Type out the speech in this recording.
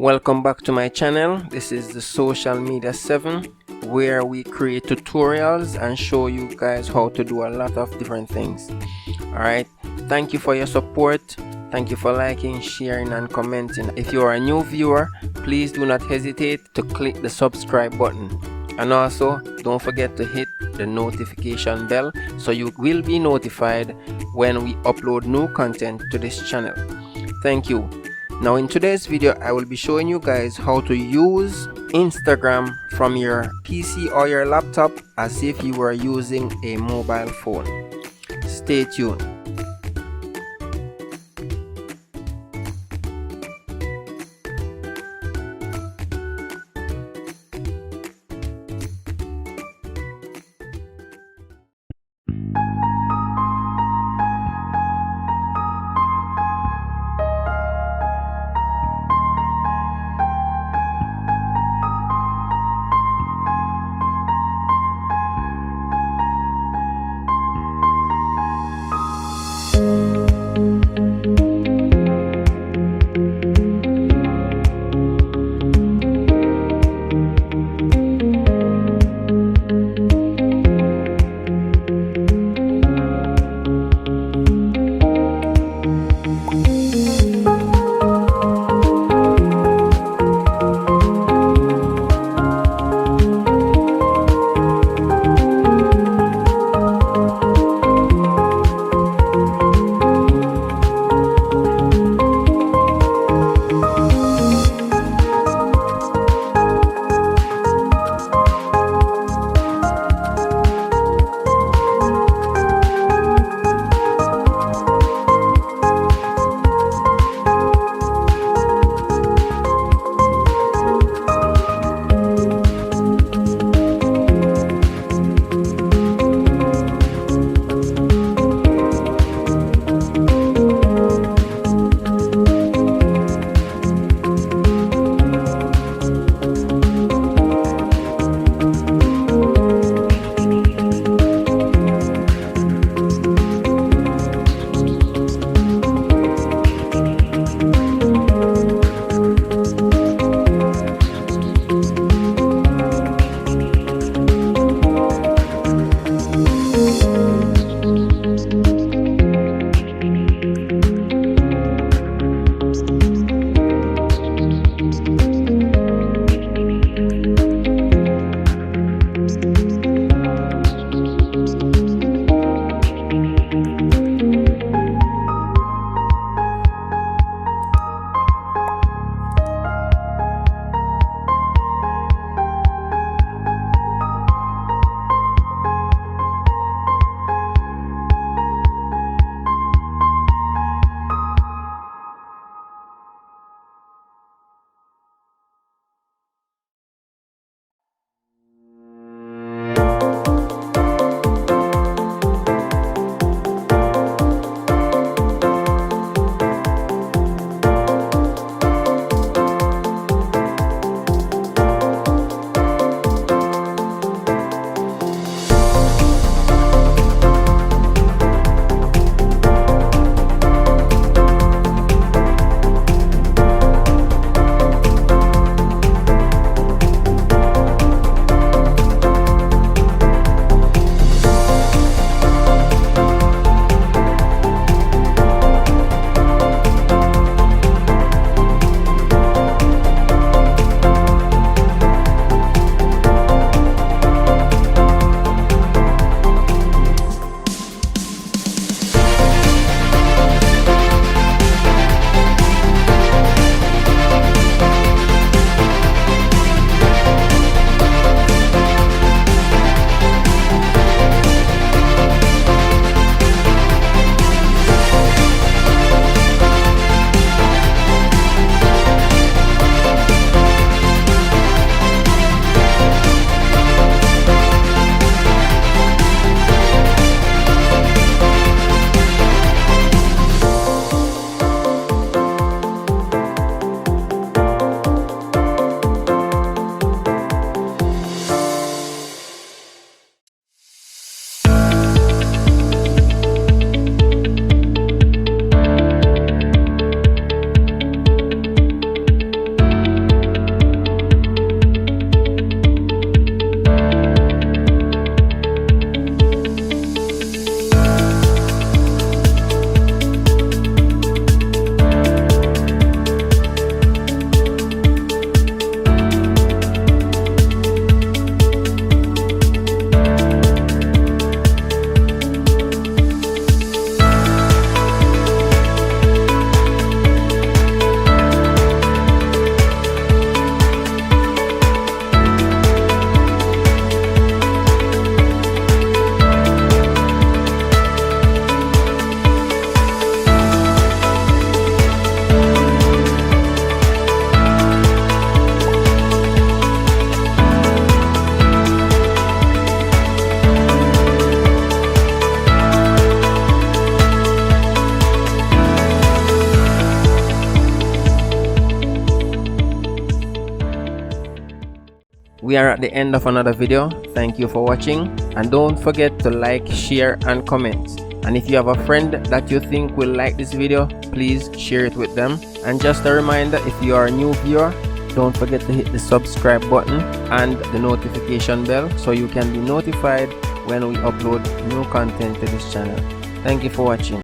Welcome back to my channel. This is the Social Media 7, where we create tutorials and show you guys how to do a lot of different things. Alright, thank you for your support. Thank you for liking, sharing and commenting. If you are a new viewer, please do not hesitate to click the subscribe button, and also don't forget to hit the notification bell so you will be notified when we upload new content to this channel. Thank you. Now in today's video, I will be showing you guys how to use Instagram from your PC or your laptop as if you were using a mobile phone. Stay tuned. We are at the end of another video. Thank you for watching, and don't forget to like, share and comment. And if you have a friend that you think will like this video, please share it with them. And just a reminder, if you are a new viewer, don't forget to hit the subscribe button and the notification bell so you can be notified when we upload new content to this channel. Thank you for watching.